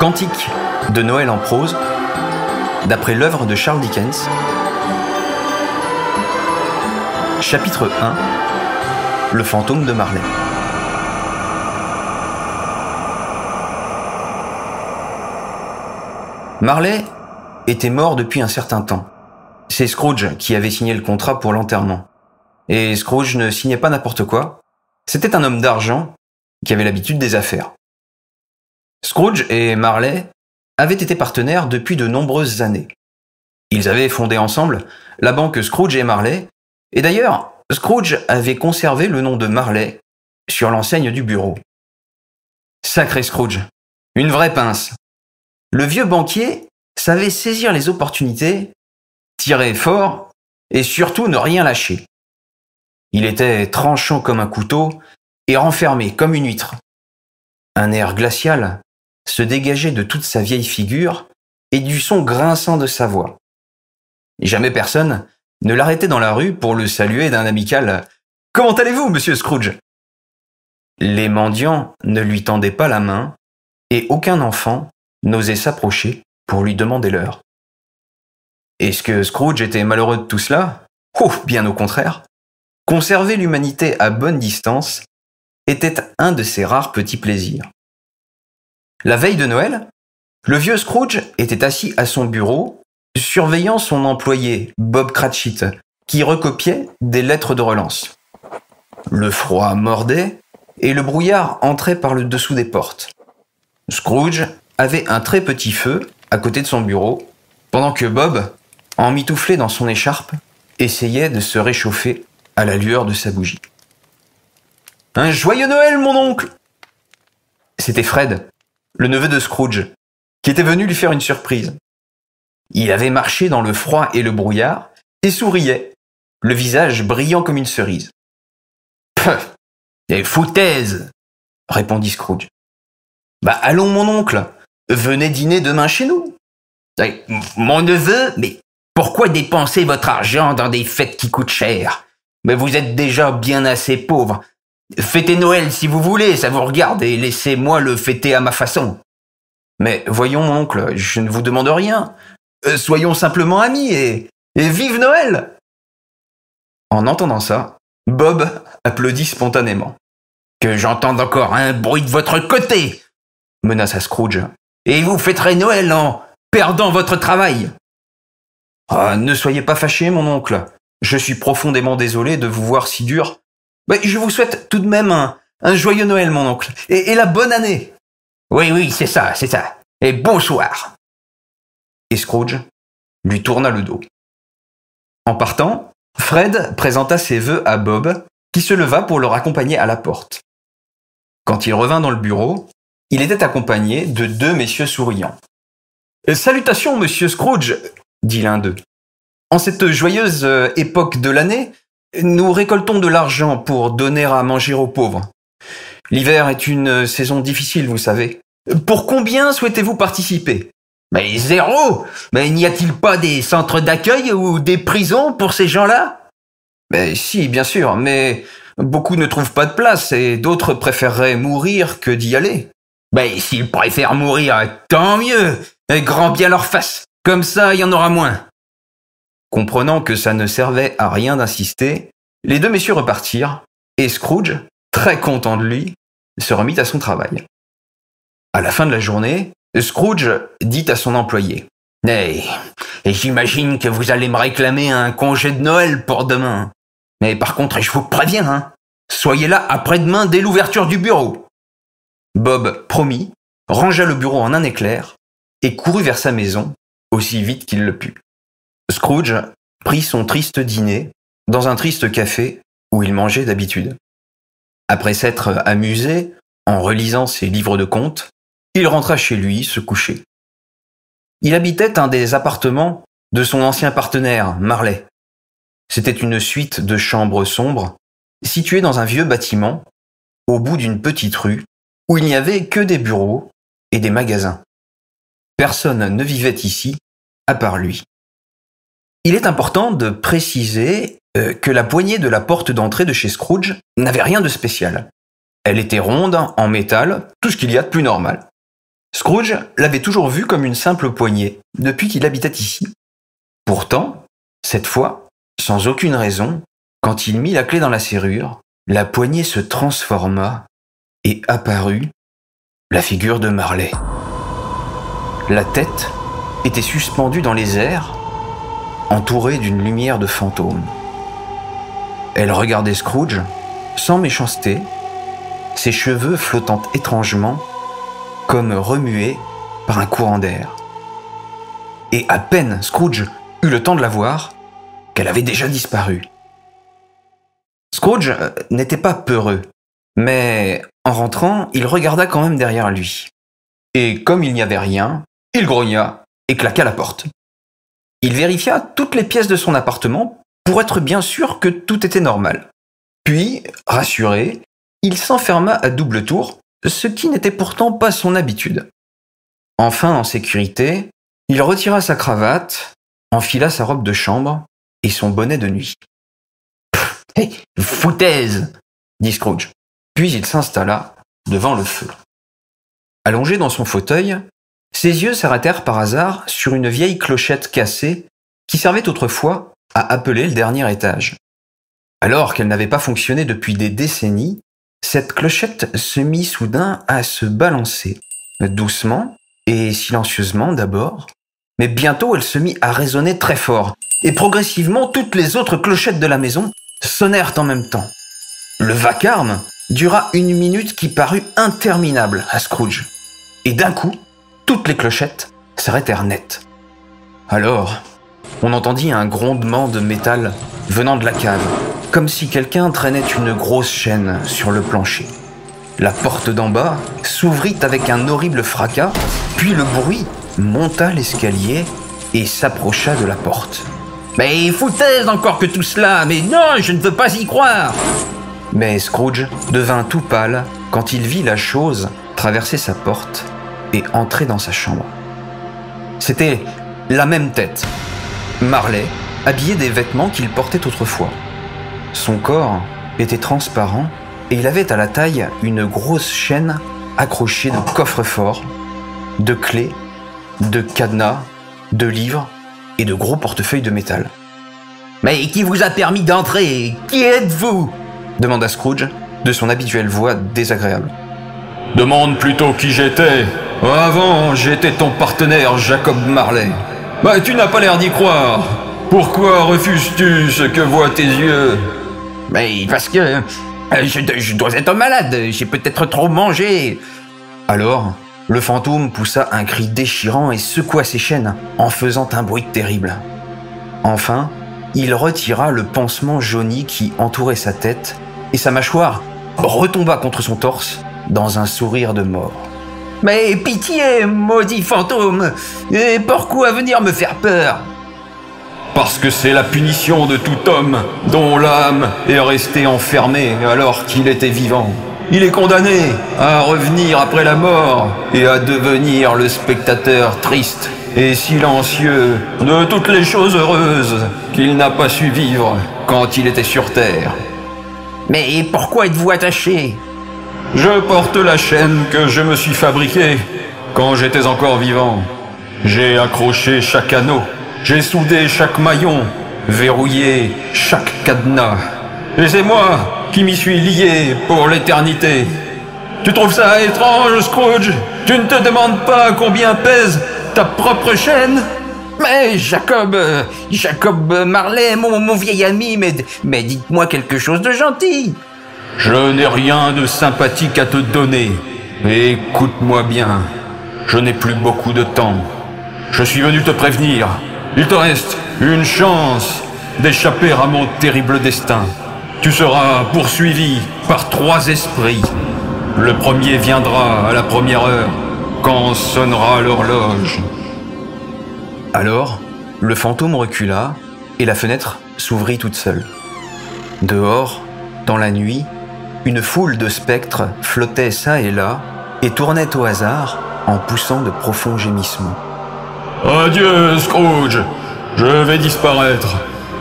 Cantique de Noël en prose, d'après l'œuvre de Charles Dickens. Chapitre 1. Le fantôme de Marley. Marley était mort depuis un certain temps. C'est Scrooge qui avait signé le contrat pour l'enterrement. Et Scrooge ne signait pas n'importe quoi. C'était un homme d'argent qui avait l'habitude des affaires. Scrooge et Marley avaient été partenaires depuis de nombreuses années. Ils avaient fondé ensemble la banque Scrooge et Marley, et d'ailleurs, Scrooge avait conservé le nom de Marley sur l'enseigne du bureau. Sacré Scrooge, une vraie pince. Le vieux banquier savait saisir les opportunités, tirer fort et surtout ne rien lâcher. Il était tranchant comme un couteau et renfermé comme une huître. Un air glacial se dégageait de toute sa vieille figure et du son grinçant de sa voix. Jamais personne ne l'arrêtait dans la rue pour le saluer d'un amical « Comment allez-vous, monsieur Scrooge ?» Les mendiants ne lui tendaient pas la main et aucun enfant n'osait s'approcher pour lui demander l'heure. Est-ce que Scrooge était malheureux de tout cela ? Oh, bien au contraire. Conserver l'humanité à bonne distance était un de ses rares petits plaisirs. La veille de Noël, le vieux Scrooge était assis à son bureau, surveillant son employé, Bob Cratchit, qui recopiait des lettres de relance. Le froid mordait et le brouillard entrait par le dessous des portes. Scrooge avait un très petit feu à côté de son bureau, pendant que Bob, emmitouflé dans son écharpe, essayait de se réchauffer à la lueur de sa bougie. « Un joyeux Noël, mon oncle !» C'était Fred, le neveu de Scrooge, qui était venu lui faire une surprise. Il avait marché dans le froid et le brouillard et souriait, le visage brillant comme une cerise. « Peuh, des foutaises !» répondit Scrooge. « Bah allons, mon oncle, venez dîner demain chez nous. »« Mon neveu, mais pourquoi dépenser votre argent dans des fêtes qui coûtent cher ? Mais vous êtes déjà bien assez pauvre. Fêtez Noël si vous voulez, ça vous regarde, et laissez-moi le fêter à ma façon. »« Mais voyons, mon oncle, je ne vous demande rien. Soyons simplement amis et vive Noël !» En entendant ça, Bob applaudit spontanément. « Que j'entende encore un bruit de votre côté !» menaça Scrooge. « Et vous fêterez Noël en perdant votre travail. » « Ah, ne soyez pas fâché, mon oncle. Je suis profondément désolé de vous voir si dur. Mais je vous souhaite tout de même un joyeux Noël, mon oncle, et la bonne année. »« Oui, c'est ça. Et bonsoir. » Et Scrooge lui tourna le dos. En partant, Fred présenta ses vœux à Bob, qui se leva pour le raccompagner à la porte. Quand il revint dans le bureau, il était accompagné de deux messieurs souriants. « Salutations, monsieur Scrooge !» dit l'un d'eux. « En cette joyeuse époque de l'année, nous récoltons de l'argent pour donner à manger aux pauvres. L'hiver est une saison difficile, vous savez. Pour combien souhaitez-vous participer ? » ?»« Mais zéro ! Mais n'y a-t-il pas des centres d'accueil ou des prisons pour ces gens-là ? » ?»« Mais si, bien sûr, mais beaucoup ne trouvent pas de place et d'autres préféreraient mourir que d'y aller. »« Mais s'ils préfèrent mourir, tant mieux ! Grand bien leur face. Comme ça, il y en aura moins. » Comprenant que ça ne servait à rien d'insister, les deux messieurs repartirent, et Scrooge, très content de lui, se remit à son travail. À la fin de la journée, Scrooge dit à son employé « Hey, j'imagine que vous allez me réclamer un congé de Noël pour demain. Mais par contre, je vous préviens, soyez là après-demain dès l'ouverture du bureau. » Bob promit, rangea le bureau en un éclair, et courut vers sa maison, aussi vite qu'il le put. Scrooge prit son triste dîner dans un triste café où il mangeait d'habitude. Après s'être amusé en relisant ses livres de contes, il rentra chez lui se coucher. Il habitait un des appartements de son ancien partenaire, Marley. C'était une suite de chambres sombres, située dans un vieux bâtiment, au bout d'une petite rue, où il n'y avait que des bureaux et des magasins. Personne ne vivait ici, à part lui. Il est important de préciser que la poignée de la porte d'entrée de chez Scrooge n'avait rien de spécial. Elle était ronde, en métal, tout ce qu'il y a de plus normal. Scrooge l'avait toujours vu comme une simple poignée depuis qu'il habitait ici. Pourtant, cette fois, sans aucune raison, quand il mit la clé dans la serrure, la poignée se transforma et apparut la figure de Marley. La tête était suspendue dans les airs, entourée d'une lumière de fantôme. Elle regardait Scrooge sans méchanceté, ses cheveux flottant étrangement, comme remués par un courant d'air. Et à peine Scrooge eut le temps de la voir, qu'elle avait déjà disparu. Scrooge n'était pas peureux, mais en rentrant, il regarda quand même derrière lui. Et comme il n'y avait rien, il grogna et claqua la porte. Il vérifia toutes les pièces de son appartement pour être bien sûr que tout était normal. Puis, rassuré, il s'enferma à double tour, ce qui n'était pourtant pas son habitude. Enfin en sécurité, il retira sa cravate, enfila sa robe de chambre et son bonnet de nuit. « Hé, foutaise !» dit Scrooge. Puis il s'installa devant le feu. Allongé dans son fauteuil, ses yeux s'arrêtèrent par hasard sur une vieille clochette cassée qui servait autrefois à appeler le dernier étage. Alors qu'elle n'avait pas fonctionné depuis des décennies, cette clochette se mit soudain à se balancer, doucement et silencieusement d'abord, mais bientôt elle se mit à résonner très fort, et progressivement toutes les autres clochettes de la maison sonnèrent en même temps. Le vacarme dura 1 minute qui parut interminable à Scrooge, et d'un coup, toutes les clochettes s'arrêtèrent net. Alors, on entendit un grondement de métal venant de la cave, comme si quelqu'un traînait une grosse chaîne sur le plancher. La porte d'en bas s'ouvrit avec un horrible fracas, puis le bruit monta l'escalier et s'approcha de la porte. « Mais foutaise encore que tout cela, mais non, je ne veux pas y croire !» Mais Scrooge devint tout pâle quand il vit la chose traverser sa porte et entrer dans sa chambre. C'était la même tête. Marley, habillé des vêtements qu'il portait autrefois. Son corps était transparent et il avait à la taille une grosse chaîne accrochée de coffres-forts, de clés, de cadenas, de livres et de gros portefeuilles de métal. « Mais qui vous a permis d'entrer? Qui êtes-vous » demanda Scrooge de son habituelle voix désagréable. « Demande plutôt qui j'étais. Avant, j'étais ton partenaire Jacob Marley. Bah, tu n'as pas l'air d'y croire. Pourquoi refuses-tu ce que voient tes yeux ?»« Mais parce que je dois être malade, j'ai peut-être trop mangé. » Alors, le fantôme poussa un cri déchirant et secoua ses chaînes en faisant un bruit terrible. Enfin, il retira le pansement jauni qui entourait sa tête et sa mâchoire retomba contre son torse dans un sourire de mort. « Mais pitié, maudit fantôme! Et pourquoi venir me faire peur ?»« Parce que c'est la punition de tout homme dont l'âme est restée enfermée alors qu'il était vivant. Il est condamné à revenir après la mort et à devenir le spectateur triste et silencieux de toutes les choses heureuses qu'il n'a pas su vivre quand il était sur terre. »« Mais pourquoi êtes-vous attaché ?»« Je porte la chaîne que je me suis fabriquée quand j'étais encore vivant. J'ai accroché chaque anneau, j'ai soudé chaque maillon, verrouillé chaque cadenas. Et c'est moi qui m'y suis lié pour l'éternité. Tu trouves ça étrange, Scrooge? Tu ne te demandes pas combien pèse ta propre chaîne? Mais Jacob Marley, mon vieil ami, mais dites-moi quelque chose de gentil. Je n'ai rien de sympathique à te donner. Écoute-moi bien, je n'ai plus beaucoup de temps. Je suis venu te prévenir. Il te reste une chance d'échapper à mon terrible destin. Tu seras poursuivi par 3 esprits. Le premier viendra à la première heure, quand sonnera l'horloge. » Alors, le fantôme recula et la fenêtre s'ouvrit toute seule. Dehors, dans la nuit, une foule de spectres flottait çà et là et tournait au hasard en poussant de profonds gémissements. « Adieu, Scrooge, je vais disparaître.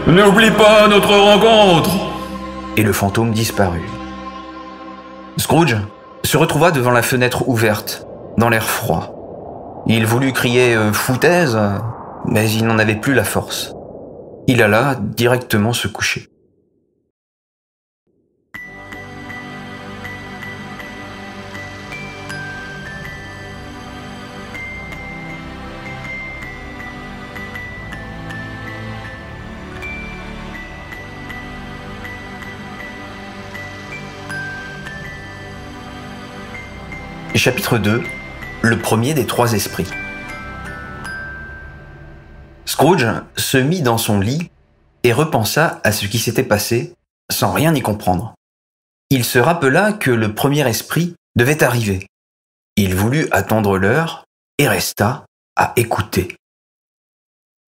N'oublie pas notre rencontre !» Et le fantôme disparut. Scrooge se retrouva devant la fenêtre ouverte, dans l'air froid. Il voulut crier foutaise, mais il n'en avait plus la force. Il alla directement se coucher. Chapitre 2. Le premier des trois esprits. Scrooge se mit dans son lit et repensa à ce qui s'était passé sans rien y comprendre. Il se rappela que le premier esprit devait arriver. Il voulut attendre l'heure et resta à écouter.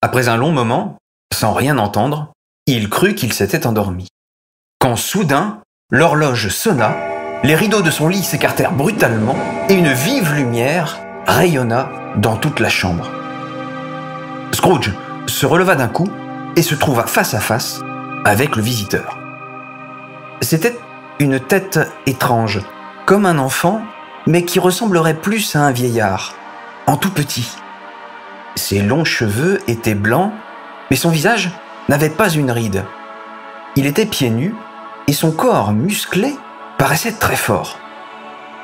Après un long moment, sans rien entendre, il crut qu'il s'était endormi. Quand soudain, l'horloge sonna, les rideaux de son lit s'écartèrent brutalement et une vive lumière rayonna dans toute la chambre. Scrooge se releva d'un coup et se trouva face à face avec le visiteur. C'était une tête étrange, comme un enfant, mais qui ressemblerait plus à un vieillard, en tout petit. Ses longs cheveux étaient blancs, mais son visage n'avait pas une ride. Il était pieds nus et son corps musclé paraissait très fort.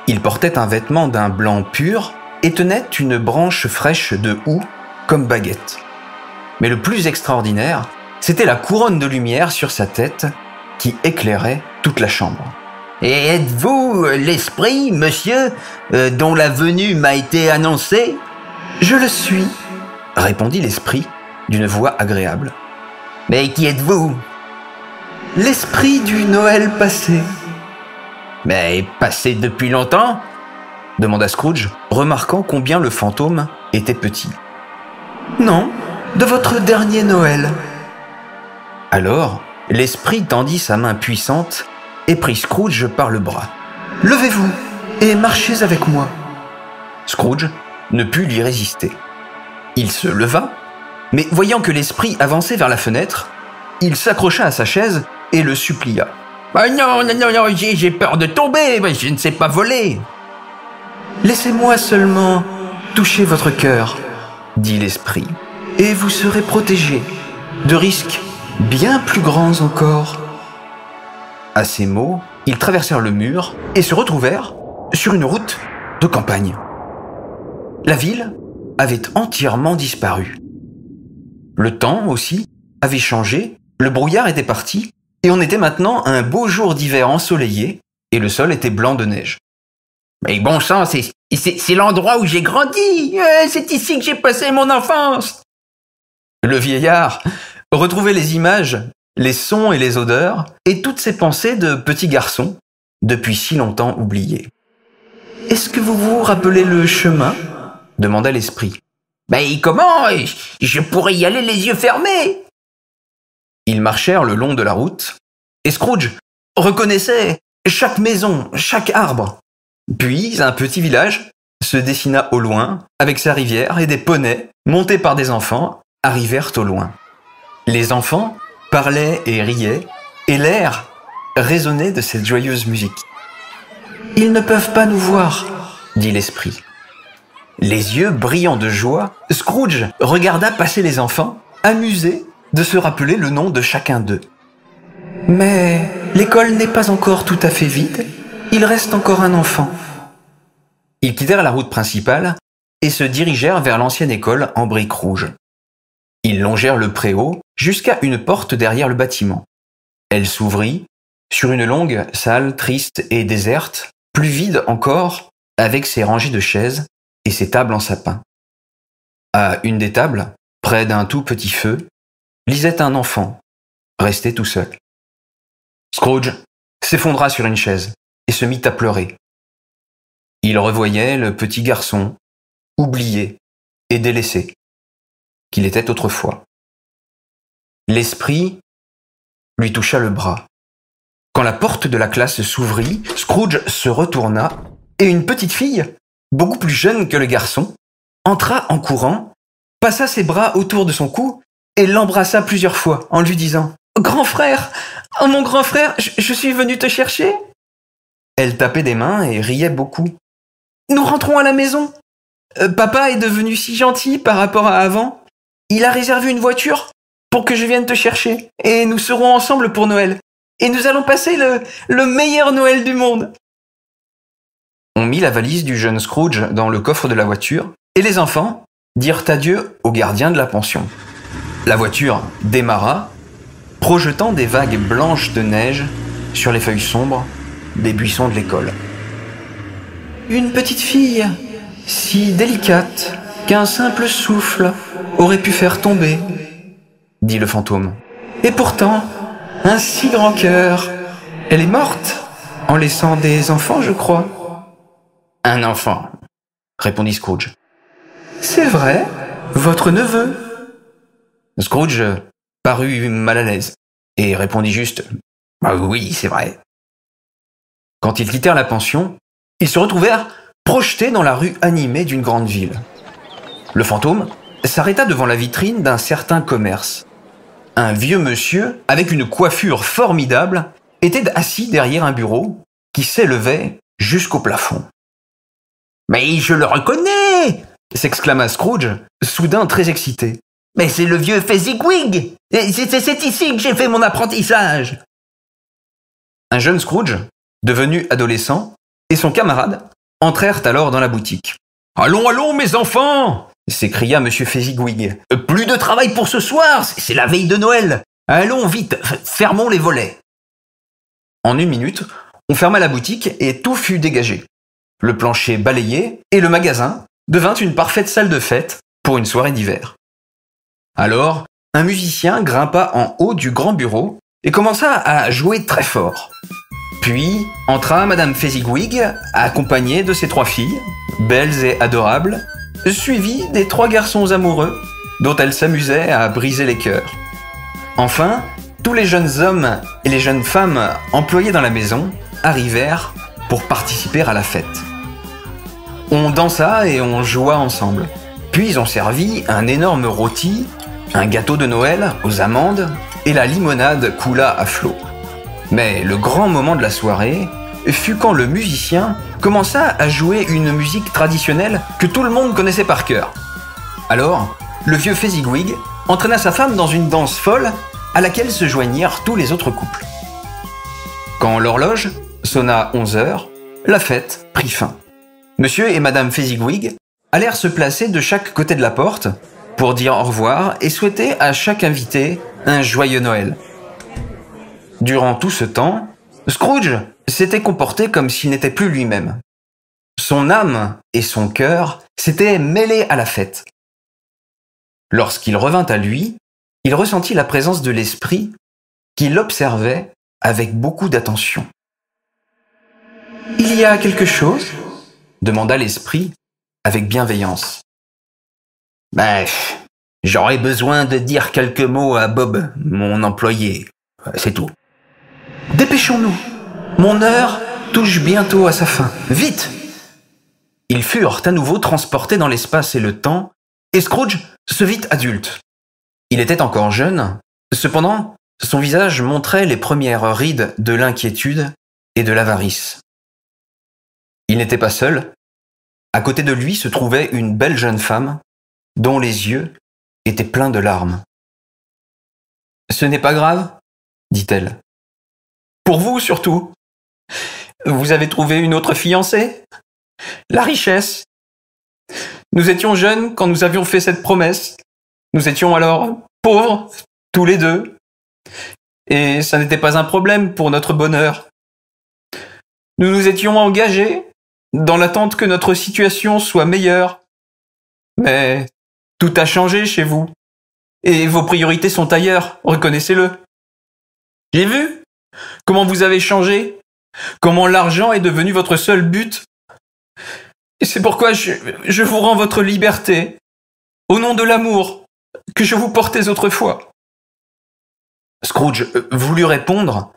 Il portait un vêtement d'un blanc pur et tenait une branche fraîche de houx comme baguette. Mais le plus extraordinaire, c'était la couronne de lumière sur sa tête qui éclairait toute la chambre. « Et êtes-vous l'esprit, monsieur, dont la venue m'a été annoncée ?»« Je le suis, » répondit l'esprit d'une voix agréable. « Mais qui êtes-vous ?»« L'esprit du Noël passé. »« Mais passé depuis longtemps ?» demanda Scrooge, remarquant combien le fantôme était petit. « Non, de votre dernier Noël. » Alors, l'esprit tendit sa main puissante et prit Scrooge par le bras. « Levez-vous et marchez avec moi. » Scrooge ne put lui résister. Il se leva, mais voyant que l'esprit avançait vers la fenêtre, il s'accrocha à sa chaise et le supplia. « Non, j'ai peur de tomber, je ne sais pas voler. »« Laissez-moi seulement toucher votre cœur, » dit l'esprit, « et vous serez protégé de risques bien plus grands encore. » À ces mots, ils traversèrent le mur et se retrouvèrent sur une route de campagne. La ville avait entièrement disparu. Le temps aussi avait changé, le brouillard était parti, et on était maintenant à un beau jour d'hiver ensoleillé, et le sol était blanc de neige. « Mais bon sang, c'est l'endroit où j'ai grandi, c'est ici que j'ai passé mon enfance !» Le vieillard retrouvait les images, les sons et les odeurs, et toutes ces pensées de petit garçon, depuis si longtemps oubliées. « Est-ce que vous vous rappelez le chemin ?» demanda l'esprit. « Mais comment? Je pourrais y aller les yeux fermés !» Ils marchèrent le long de la route, et Scrooge reconnaissait chaque maison, chaque arbre. Puis un petit village se dessina au loin, avec sa rivière, et des poneys, montés par des enfants, arrivèrent au loin. Les enfants parlaient et riaient, et l'air résonnait de cette joyeuse musique. « Ils ne peuvent pas nous voir, » dit l'esprit. Les yeux brillants de joie, Scrooge regarda passer les enfants, amusé de se rappeler le nom de chacun d'eux. Mais l'école n'est pas encore tout à fait vide, il reste encore un enfant. Ils quittèrent la route principale et se dirigèrent vers l'ancienne école en briques rouges. Ils longèrent le préau jusqu'à une porte derrière le bâtiment. Elle s'ouvrit sur une longue salle triste et déserte, plus vide encore, avec ses rangées de chaises et ses tables en sapin. À une des tables, près d'un tout petit feu, lisait un enfant, resté tout seul. Scrooge s'effondra sur une chaise et se mit à pleurer. Il revoyait le petit garçon, oublié et délaissé, qu'il était autrefois. L'esprit lui toucha le bras. Quand la porte de la classe s'ouvrit, Scrooge se retourna et une petite fille, beaucoup plus jeune que le garçon, entra en courant, passa ses bras autour de son cou et l'embrassa plusieurs fois en lui disant « Grand frère, oh mon grand frère, je suis venu te chercher !» Elle tapait des mains et riait beaucoup. « Nous rentrons à la maison !» Papa est devenu si gentil par rapport à avant. Il a réservé une voiture pour que je vienne te chercher. Et nous serons ensemble pour Noël. Et nous allons passer le meilleur Noël du monde. » On mit la valise du jeune Scrooge dans le coffre de la voiture et les enfants dirent adieu au gardien de la pension. La voiture démarra, projetant des vagues blanches de neige sur les feuilles sombres des buissons de l'école. « Une petite fille, si délicate qu'un simple souffle aurait pu faire tomber, » dit le fantôme. « Et pourtant, un si grand cœur. Elle est morte en laissant des enfants, je crois. » « Un enfant, » répondit Scrooge. « C'est vrai, votre neveu. » Scrooge parut mal à l'aise et répondit juste « Ah oui, c'est vrai. » Quand ils quittèrent la pension, ils se retrouvèrent projetés dans la rue animée d'une grande ville. Le fantôme s'arrêta devant la vitrine d'un certain commerce. Un vieux monsieur, avec une coiffure formidable, était assis derrière un bureau qui s'élevait jusqu'au plafond. « Mais je le reconnais !» s'exclama Scrooge, soudain très excité. « Mais c'est le vieux Fezziwig! C'est ici que j'ai fait mon apprentissage !» Un jeune Scrooge, devenu adolescent, et son camarade entrèrent alors dans la boutique. « Allons, allons, mes enfants !» s'écria M. Fezziwig. « Plus de travail pour ce soir, c'est la veille de Noël. Allons vite, fermons les volets. » En 1 minute, on ferma la boutique et tout fut dégagé. Le plancher balayé et le magasin devint une parfaite salle de fête pour une soirée d'hiver. Alors, un musicien grimpa en haut du grand bureau et commença à jouer très fort. Puis entra Madame Fezziwig, accompagnée de ses 3 filles, belles et adorables, suivies des 3 garçons amoureux dont elle s'amusait à briser les cœurs. Enfin, tous les jeunes hommes et les jeunes femmes employés dans la maison arrivèrent pour participer à la fête. On dansa et on joua ensemble. Puis on servit un énorme rôti, un gâteau de Noël aux amandes et la limonade coula à flot. Mais le grand moment de la soirée fut quand le musicien commença à jouer une musique traditionnelle que tout le monde connaissait par cœur. Alors, le vieux Fezziwig entraîna sa femme dans une danse folle à laquelle se joignirent tous les autres couples. Quand l'horloge sonna 11 heures, la fête prit fin. Monsieur et Madame Fezziwig allèrent se placer de chaque côté de la porte pour dire au revoir et souhaiter à chaque invité un joyeux Noël. Durant tout ce temps, Scrooge s'était comporté comme s'il n'était plus lui-même. Son âme et son cœur s'étaient mêlés à la fête. Lorsqu'il revint à lui, il ressentit la présence de l'esprit qui l'observait avec beaucoup d'attention. « Il y a quelque chose ?» demanda l'esprit avec bienveillance. « J'aurais besoin de dire quelques mots à Bob, mon employé. C'est tout. »« Dépêchons-nous. Mon heure touche bientôt à sa fin. Vite !» Ils furent à nouveau transportés dans l'espace et le temps, et Scrooge se vit adulte. Il était encore jeune, cependant, son visage montrait les premières rides de l'inquiétude et de l'avarice. Il n'était pas seul. À côté de lui se trouvait une belle jeune femme, dont les yeux étaient pleins de larmes. « Ce n'est pas grave, » dit-elle. « Pour vous surtout. Vous avez trouvé une autre fiancée ? La richesse. Nous étions jeunes quand nous avions fait cette promesse. Nous étions alors pauvres, tous les deux. Et ça n'était pas un problème pour notre bonheur. Nous nous étions engagés dans l'attente que notre situation soit meilleure. Mais tout a changé chez vous. Et vos priorités sont ailleurs, reconnaissez-le. J'ai vu comment vous avez changé, comment l'argent est devenu votre seul but. Et c'est pourquoi je vous rends votre liberté, au nom de l'amour que je vous portais autrefois. » Scrooge voulut répondre,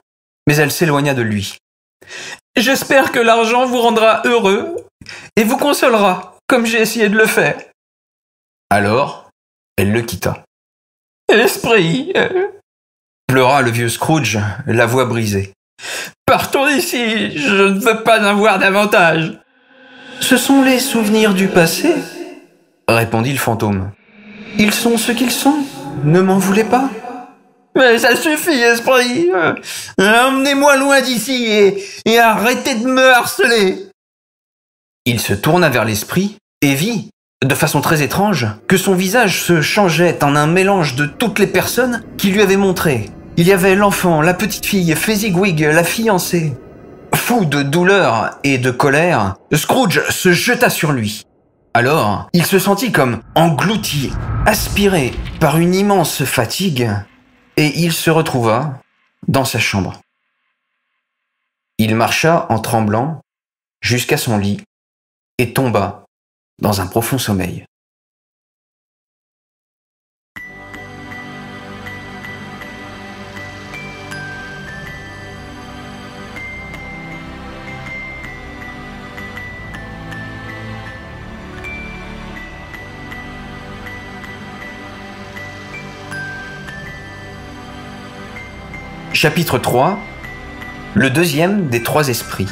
mais elle s'éloigna de lui. « J'espère que l'argent vous rendra heureux et vous consolera, comme j'ai essayé de le faire. » Alors, elle le quitta. « Esprit !» pleura le vieux Scrooge, la voix brisée. « Partons d'ici, je ne veux pas en voir davantage. » « Ce sont les souvenirs du passé répondit le fantôme. Ils sont ce qu'ils sont, ne m'en voulez pas. Mais ça suffit, esprit. Emmenez-moi loin d'ici et arrêtez de me harceler. Il se tourna vers l'esprit et vit, de façon très étrange, que son visage se changeait en un mélange de toutes les personnes qu'il lui avait montrées. Il y avait l'enfant, la petite fille, Fezziwig, la fiancée. Fou de douleur et de colère, Scrooge se jeta sur lui. Alors, il se sentit comme englouti, aspiré par une immense fatigue, et il se retrouva dans sa chambre. Il marcha en tremblant jusqu'à son lit et tomba dans un profond sommeil. Chapitre 3. Le deuxième des trois esprits.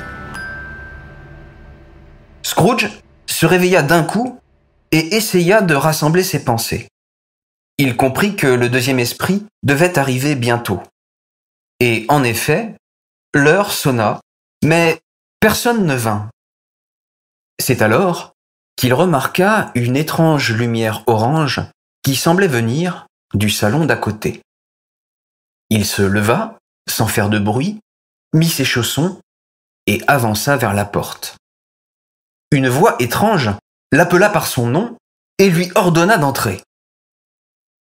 Scrooge se réveilla d'un coup et essaya de rassembler ses pensées. Il comprit que le deuxième esprit devait arriver bientôt. Et en effet, l'heure sonna, mais personne ne vint. C'est alors qu'il remarqua une étrange lumière orange qui semblait venir du salon d'à côté. Il se leva, sans faire de bruit, mit ses chaussons et avança vers la porte. Une voix étrange l'appela par son nom et lui ordonna d'entrer.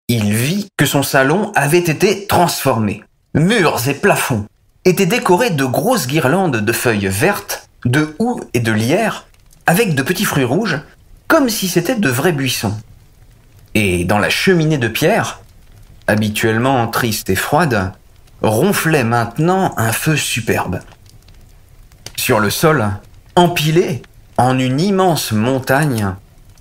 Il vit que son salon avait été transformé. Murs et plafonds étaient décorés de grosses guirlandes de feuilles vertes, de houx et de lierre, avec de petits fruits rouges, comme si c'était de vrais buissons. Et dans la cheminée de pierre, habituellement triste et froide, ronflait maintenant un feu superbe. Sur le sol, empilés en une immense montagne,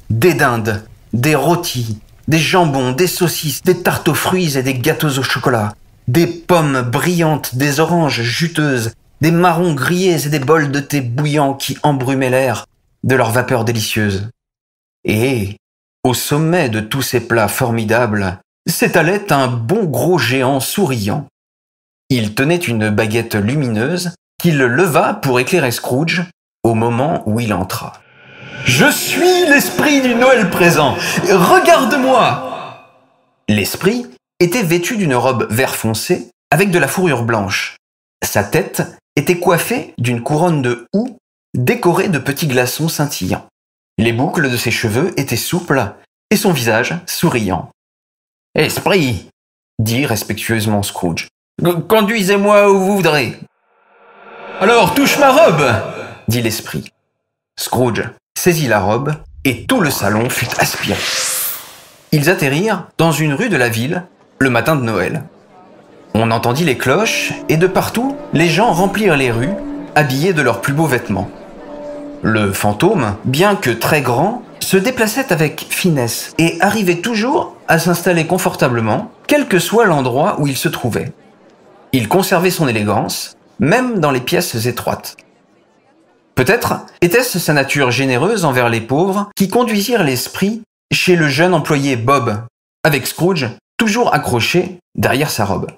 des dindes, des rôtis, des jambons, des saucisses, des tartes aux fruits et des gâteaux au chocolat, des pommes brillantes, des oranges juteuses, des marrons grillés et des bols de thé bouillant qui embrumaient l'air de leur vapeur délicieuse. Et, au sommet de tous ces plats formidables, s'étalait un bon gros géant souriant. Il tenait une baguette lumineuse qu'il leva pour éclairer Scrooge au moment où il entra. « Je suis l'esprit du Noël présent. Regarde-moi » L'esprit était vêtu d'une robe vert foncé avec de la fourrure blanche. Sa tête était coiffée d'une couronne de houx décorée de petits glaçons scintillants. Les boucles de ses cheveux étaient souples et son visage souriant. « Esprit !» dit respectueusement Scrooge. « Conduisez-moi où vous voudrez. »« Alors touche ma robe !» dit l'esprit. Scrooge saisit la robe et tout le salon fut aspiré. Ils atterrirent dans une rue de la ville le matin de Noël. On entendit les cloches et de partout, les gens remplirent les rues, habillés de leurs plus beaux vêtements. Le fantôme, bien que très grand, se déplaçait avec finesse et arrivait toujours à s'installer confortablement, quel que soit l'endroit où il se trouvait. Il conservait son élégance, même dans les pièces étroites. Peut-être était-ce sa nature généreuse envers les pauvres qui conduisirent l'esprit chez le jeune employé Bob, avec Scrooge toujours accroché derrière sa robe.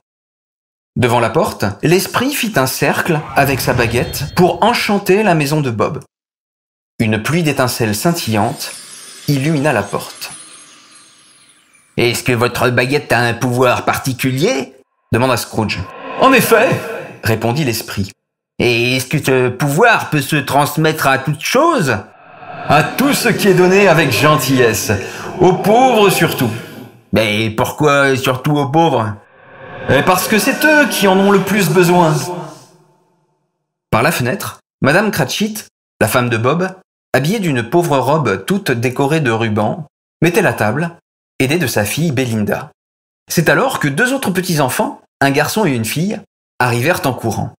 Devant la porte, l'esprit fit un cercle avec sa baguette pour enchanter la maison de Bob. Une pluie d'étincelles scintillantes illumina la porte. « Est-ce que votre baguette a un pouvoir particulier ?» demanda Scrooge. « En effet !» répondit l'esprit. « Et est-ce que ce pouvoir peut se transmettre à toute chose ?»« À tout ce qui est donné avec gentillesse, aux pauvres surtout. »« Mais pourquoi surtout aux pauvres ?»« Parce que c'est eux qui en ont le plus besoin. » Par la fenêtre, Madame Cratchit, la femme de Bob, habillée d'une pauvre robe toute décorée de rubans, mettait la table, aidée de sa fille Belinda. C'est alors que deux autres petits-enfants, un garçon et une fille, arrivèrent en courant.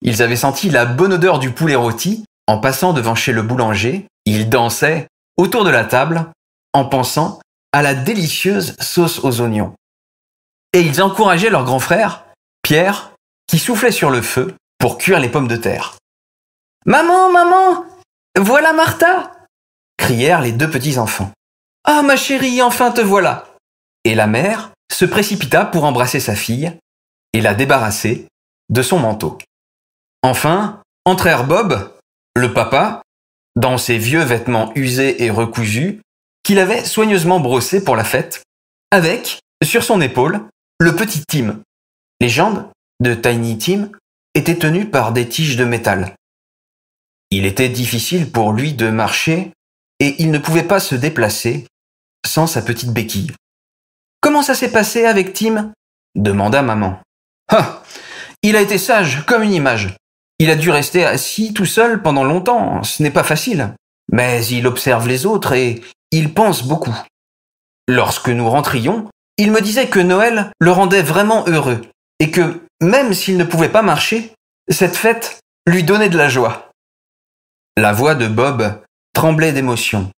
Ils avaient senti la bonne odeur du poulet rôti en passant devant chez le boulanger. Ils dansaient autour de la table en pensant à la délicieuse sauce aux oignons. Et ils encourageaient leur grand frère, Pierre, qui soufflait sur le feu pour cuire les pommes de terre. « Maman, maman, voilà Martha !» crièrent les deux petits enfants. « Ah, ma chérie, enfin te voilà !» Et la mère se précipita pour embrasser sa fille et la débarrasser de son manteau. Enfin, entrèrent Bob, le papa, dans ses vieux vêtements usés et recousus qu'il avait soigneusement brossés pour la fête, avec, sur son épaule, le petit Tim. Les jambes de Tiny Tim étaient tenues par des tiges de métal. Il était difficile pour lui de marcher et il ne pouvait pas se déplacer sans sa petite béquille. « Comment ça s'est passé avec Tim ?» demanda maman. « Ah, il a été sage comme une image. Il a dû rester assis tout seul pendant longtemps, ce n'est pas facile. Mais il observe les autres et il pense beaucoup. Lorsque nous rentrions, il me disait que Noël le rendait vraiment heureux et que, même s'il ne pouvait pas marcher, cette fête lui donnait de la joie. » La voix de Bob tremblait d'émotion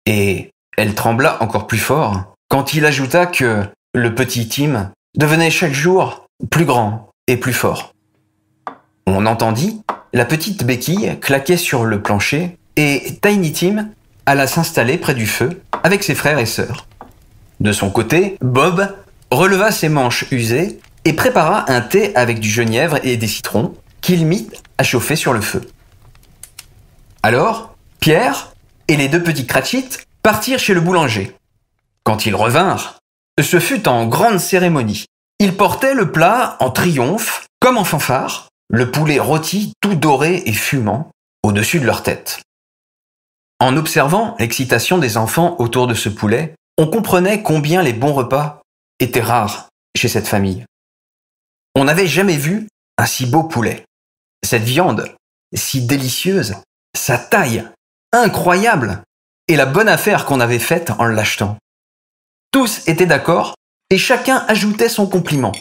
et elle trembla encore plus fort quand il ajouta que le petit Tim devenait chaque jour plus grand et plus fort. On entendit la petite béquille claquer sur le plancher et Tiny Tim alla s'installer près du feu avec ses frères et sœurs. De son côté, Bob releva ses manches usées et prépara un thé avec du genièvre et des citrons qu'il mit à chauffer sur le feu. Alors, Pierre et les deux petits Cratchit partirent chez le boulanger. Quand ils revinrent, ce fut en grande cérémonie. Ils portaient le plat en triomphe, comme en fanfare, le poulet rôti tout doré et fumant au-dessus de leur tête. En observant l'excitation des enfants autour de ce poulet, on comprenait combien les bons repas étaient rares chez cette famille. On n'avait jamais vu un si beau poulet. Cette viande, si délicieuse, sa taille, incroyable, et la bonne affaire qu'on avait faite en l'achetant. Tous étaient d'accord et chacun ajoutait son compliment.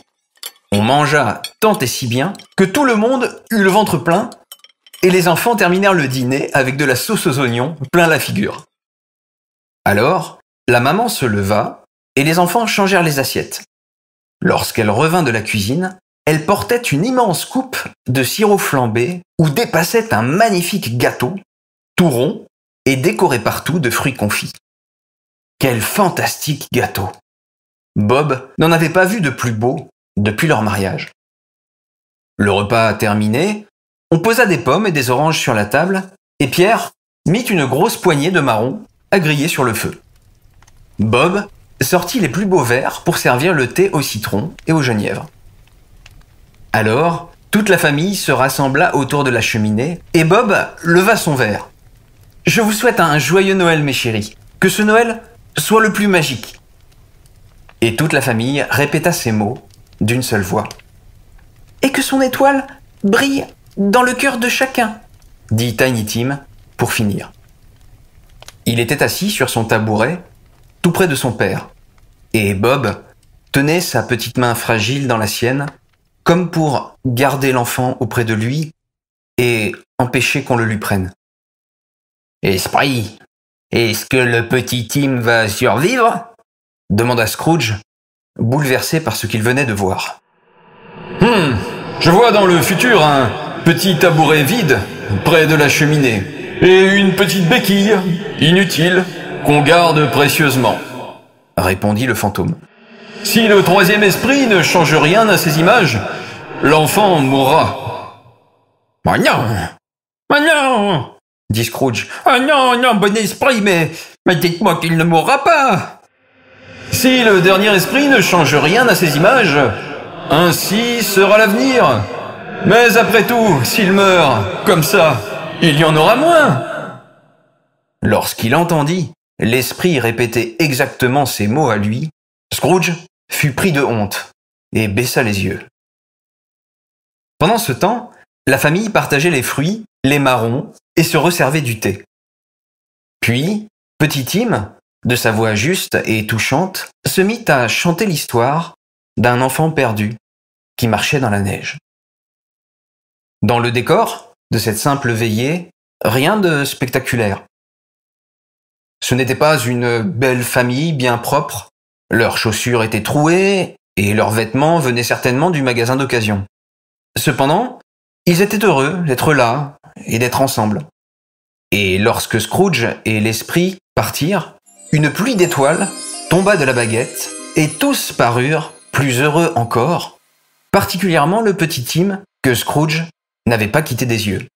On mangea tant et si bien que tout le monde eut le ventre plein et les enfants terminèrent le dîner avec de la sauce aux oignons plein la figure. Alors, la maman se leva et les enfants changèrent les assiettes. Lorsqu'elle revint de la cuisine, elle portait une immense coupe de sirop flambé où dépassait un magnifique gâteau, tout rond et décoré partout de fruits confits. Quel fantastique gâteau! Bob n'en avait pas vu de plus beau depuis leur mariage. Le repas terminé, on posa des pommes et des oranges sur la table et Pierre mit une grosse poignée de marrons à griller sur le feu. Bob sortit les plus beaux verres pour servir le thé au citron et au genièvre. Alors, toute la famille se rassembla autour de la cheminée et Bob leva son verre. « Je vous souhaite un joyeux Noël, mes chéris. Que ce Noël soit le plus magique. » Et toute la famille répéta ces mots d'une seule voix. « Et que son étoile brille dans le cœur de chacun, » dit Tiny Tim pour finir. Il était assis sur son tabouret, tout près de son père, et Bob tenait sa petite main fragile dans la sienne, comme pour garder l'enfant auprès de lui et empêcher qu'on le lui prenne. « Esprit, est-ce que le petit Tim va survivre ?» demanda Scrooge, bouleversé par ce qu'il venait de voir. « Je vois dans le futur un petit tabouret vide près de la cheminée et une petite béquille inutile qu'on garde précieusement, » répondit le fantôme. « Si le troisième esprit ne change rien à ces images, l'enfant mourra. »« Ah non, ah non !» dit Scrooge. « Ah non, non, bon esprit, mais dites-moi qu'il ne mourra pas. » « Si le dernier esprit ne change rien à ces images, ainsi sera l'avenir. Mais après tout, s'il meurt comme ça, il y en aura moins. » Lorsqu'il entendit l'esprit répéter exactement ces mots à lui, Scrooge fut pris de honte et baissa les yeux. Pendant ce temps, la famille partageait les fruits, les marrons et se resservait du thé. Puis, petit Tim, de sa voix juste et touchante, se mit à chanter l'histoire d'un enfant perdu qui marchait dans la neige. Dans le décor de cette simple veillée, rien de spectaculaire. Ce n'était pas une belle famille bien propre, leurs chaussures étaient trouées et leurs vêtements venaient certainement du magasin d'occasion. Cependant, ils étaient heureux d'être là et d'être ensemble. Et lorsque Scrooge et l'esprit partirent, une pluie d'étoiles tomba de la baguette et tous parurent plus heureux encore, particulièrement le petit Tim que Scrooge n'avait pas quitté des yeux.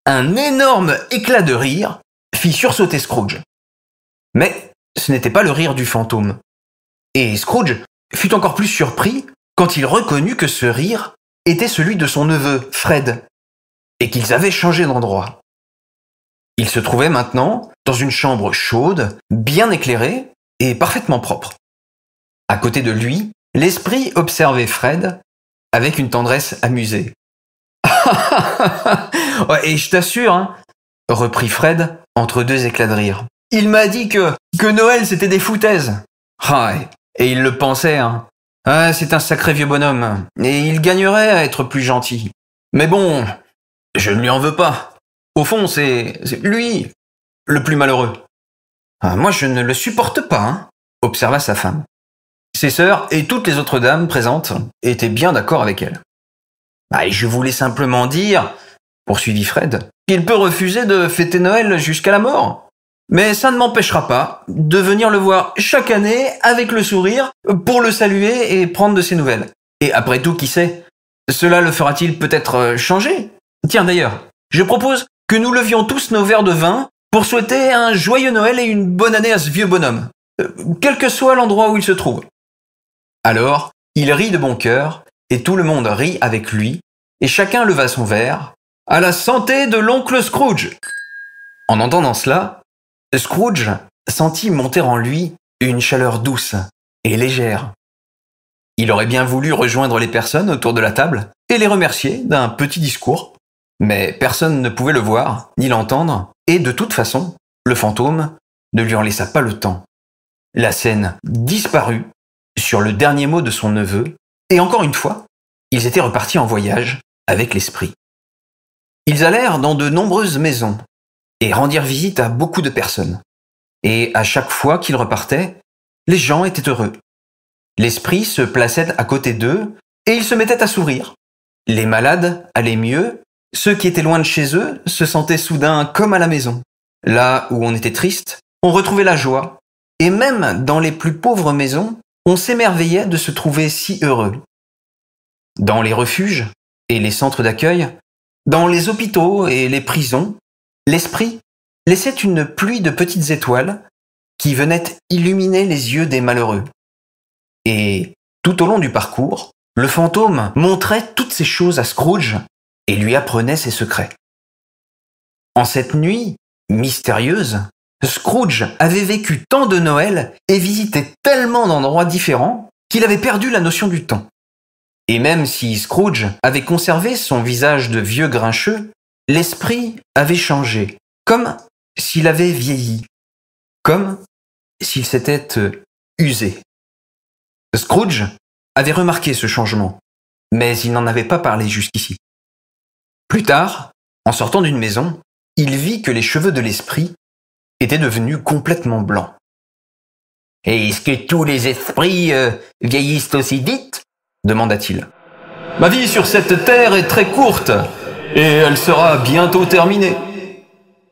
Un énorme éclat de rire fit sursauter Scrooge. Mais ce n'était pas le rire du fantôme. Et Scrooge fut encore plus surpris quand il reconnut que ce rire était celui de son neveu, Fred, et qu'ils avaient changé d'endroit. Il se trouvait maintenant dans une chambre chaude, bien éclairée et parfaitement propre. À côté de lui, l'esprit observait Fred avec une tendresse amusée. Et je t'assure, hein, reprit Fred entre deux éclats de rire. Il m'a dit que Noël c'était des foutaises. Ah, et il le pensait, hein. Ah, c'est un sacré vieux bonhomme, et il gagnerait à être plus gentil. Mais bon, je ne lui en veux pas. Au fond, c'est lui, le plus malheureux. Ah, moi, je ne le supporte pas, hein, observa sa femme. Ses sœurs et toutes les autres dames présentes étaient bien d'accord avec elle. Ah, et je voulais simplement dire, poursuivit Fred, qu'il peut refuser de fêter Noël jusqu'à la mort. Mais ça ne m'empêchera pas de venir le voir chaque année avec le sourire pour le saluer et prendre de ses nouvelles. Et après tout, qui sait, cela le fera-t-il peut-être changer? Tiens d'ailleurs, je propose que nous levions tous nos verres de vin pour souhaiter un joyeux Noël et une bonne année à ce vieux bonhomme, quel que soit l'endroit où il se trouve. Alors, il rit de bon cœur, et tout le monde rit avec lui, et chacun leva son verre, à la santé de l'oncle Scrooge. En entendant cela, Scrooge sentit monter en lui une chaleur douce et légère. Il aurait bien voulu rejoindre les personnes autour de la table et les remercier d'un petit discours, mais personne ne pouvait le voir ni l'entendre, et de toute façon, le fantôme ne lui en laissa pas le temps. La scène disparut sur le dernier mot de son neveu, et encore une fois, ils étaient repartis en voyage avec l'esprit. Ils allèrent dans de nombreuses maisons et rendirent visite à beaucoup de personnes. Et à chaque fois qu'ils repartaient, les gens étaient heureux. L'esprit se plaçait à côté d'eux et ils se mettaient à sourire. Les malades allaient mieux, ceux qui étaient loin de chez eux se sentaient soudain comme à la maison. Là où on était triste, on retrouvait la joie. Et même dans les plus pauvres maisons, on s'émerveillait de se trouver si heureux. Dans les refuges et les centres d'accueil, dans les hôpitaux et les prisons, l'esprit laissait une pluie de petites étoiles qui venaient illuminer les yeux des malheureux. Et tout au long du parcours, le fantôme montrait toutes ces choses à Scrooge et lui apprenait ses secrets. En cette nuit mystérieuse, Scrooge avait vécu tant de Noël et visité tellement d'endroits différents qu'il avait perdu la notion du temps. Et même si Scrooge avait conservé son visage de vieux grincheux, l'esprit avait changé, comme s'il avait vieilli, comme s'il s'était usé. Scrooge avait remarqué ce changement, mais il n'en avait pas parlé jusqu'ici. Plus tard, en sortant d'une maison, il vit que les cheveux de l'esprit étaient devenus complètement blancs. « Est-ce que tous les esprits vieillissent aussi vite ?» demanda-t-il. « Ma vie sur cette terre est très courte, et elle sera bientôt terminée. »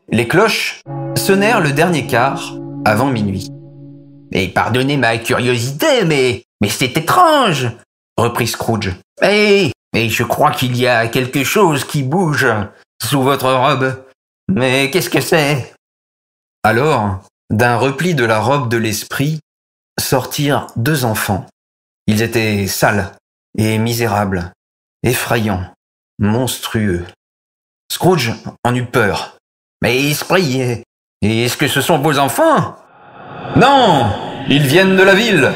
Les cloches sonnèrent le dernier quart avant minuit. « Et pardonnez ma curiosité, mais c'est étrange !» reprit Scrooge. « Mais je crois qu'il y a quelque chose qui bouge sous votre robe. Mais qu'est-ce que c'est ?» Alors, d'un repli de la robe de l'esprit, sortirent deux enfants. Ils étaient sales et misérables, effrayants, monstrueux. Scrooge en eut peur. « Mais esprit, est-ce que ce sont vos enfants ?»« Non, ils viennent de la ville, »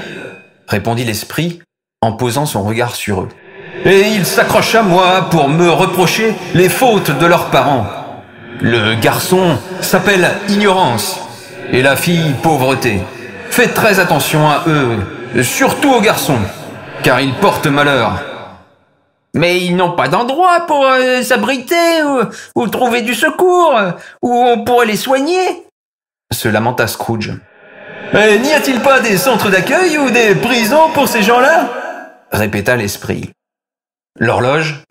répondit l'esprit en posant son regard sur eux. « Et ils s'accrochent à moi pour me reprocher les fautes de leurs parents. Le garçon s'appelle Ignorance et la fille Pauvreté. Faites très attention à eux, surtout aux garçons, car ils portent malheur. » « Mais ils n'ont pas d'endroit pour s'abriter ou trouver du secours, où on pourrait les soigner ?» se lamenta Scrooge. « N'y a-t-il pas des centres d'accueil ou des prisons pour ces gens-là ?» répéta l'esprit. L'horloge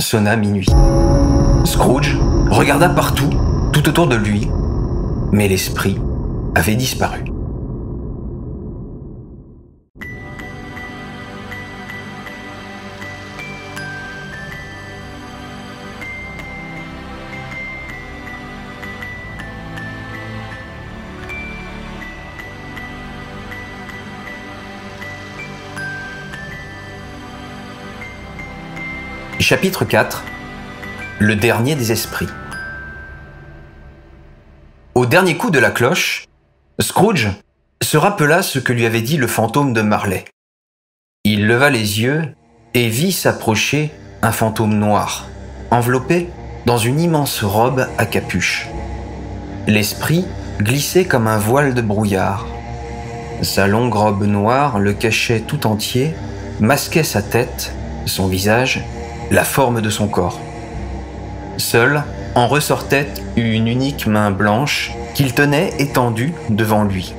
sonna minuit. Scrooge regarda partout, tout autour de lui, mais l'esprit avait disparu. Chapitre 4. Le dernier des esprits. Au dernier coup de la cloche, Scrooge se rappela ce que lui avait dit le fantôme de Marley. Il leva les yeux et vit s'approcher un fantôme noir, enveloppé dans une immense robe à capuche. L'esprit glissait comme un voile de brouillard. Sa longue robe noire le cachait tout entier, masquait sa tête, son visage, la forme de son corps. Seule en ressortait une unique main blanche qu'il tenait étendue devant lui.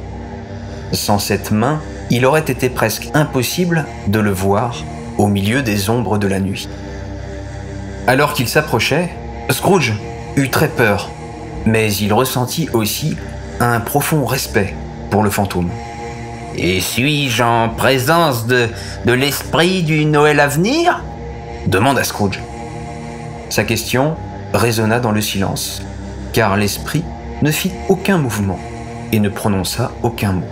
Sans cette main, il aurait été presque impossible de le voir au milieu des ombres de la nuit. Alors qu'il s'approchait, Scrooge eut très peur, mais il ressentit aussi un profond respect pour le fantôme. « Et suis-je en présence de l'esprit du Noël à venir ?» demanda Scrooge. Sa question résonna dans le silence, car l'esprit ne fit aucun mouvement et ne prononça aucun mot.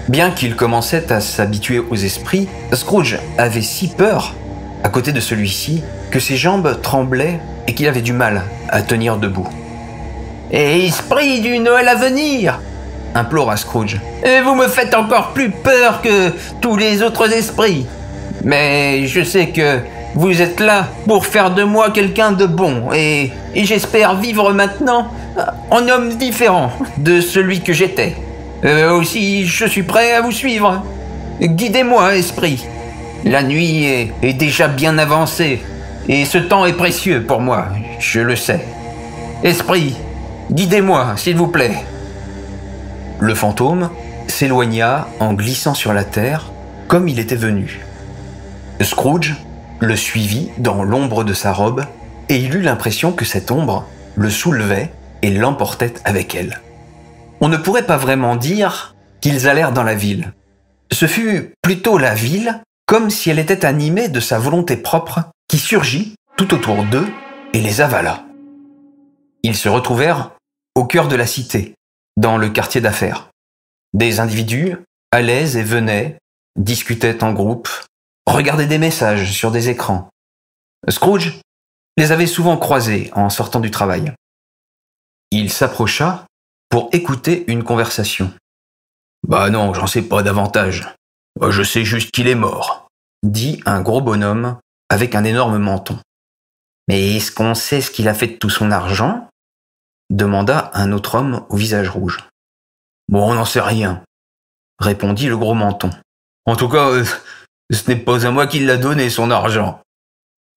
Bien qu'il commençait à s'habituer aux esprits, Scrooge avait si peur à côté de celui-ci que ses jambes tremblaient et qu'il avait du mal à tenir debout. « Esprit du Noël à venir !» implora Scrooge. « Et vous me faites encore plus peur que tous les autres esprits. Mais je sais que vous êtes là pour faire de moi quelqu'un de bon et j'espère vivre maintenant en homme différent de celui que j'étais. Aussi, je suis prêt à vous suivre. Guidez-moi, esprit. La nuit est déjà bien avancée et ce temps est précieux pour moi, je le sais. Esprit, guidez-moi, s'il vous plaît. » Le fantôme s'éloigna en glissant sur la terre comme il était venu. Scrooge le suivit dans l'ombre de sa robe et il eut l'impression que cette ombre le soulevait et l'emportait avec elle. On ne pourrait pas vraiment dire qu'ils allèrent dans la ville. Ce fut plutôt la ville comme si elle était animée de sa volonté propre qui surgit tout autour d'eux et les avala. Ils se retrouvèrent au cœur de la cité, dans le quartier d'affaires. Des individus allaient et venaient, discutaient en groupe, regardaient des messages sur des écrans. Scrooge les avait souvent croisés en sortant du travail. Il s'approcha pour écouter une conversation. « Bah non, j'en sais pas davantage. Je sais juste qu'il est mort, » dit un gros bonhomme avec un énorme menton. « Mais est-ce qu'on sait ce qu'il a fait de tout son argent ?» demanda un autre homme au visage rouge. « Bon, on n'en sait rien, » répondit le gros menton. « En tout cas, ce n'est pas à moi qu'il l'a donné, son argent. »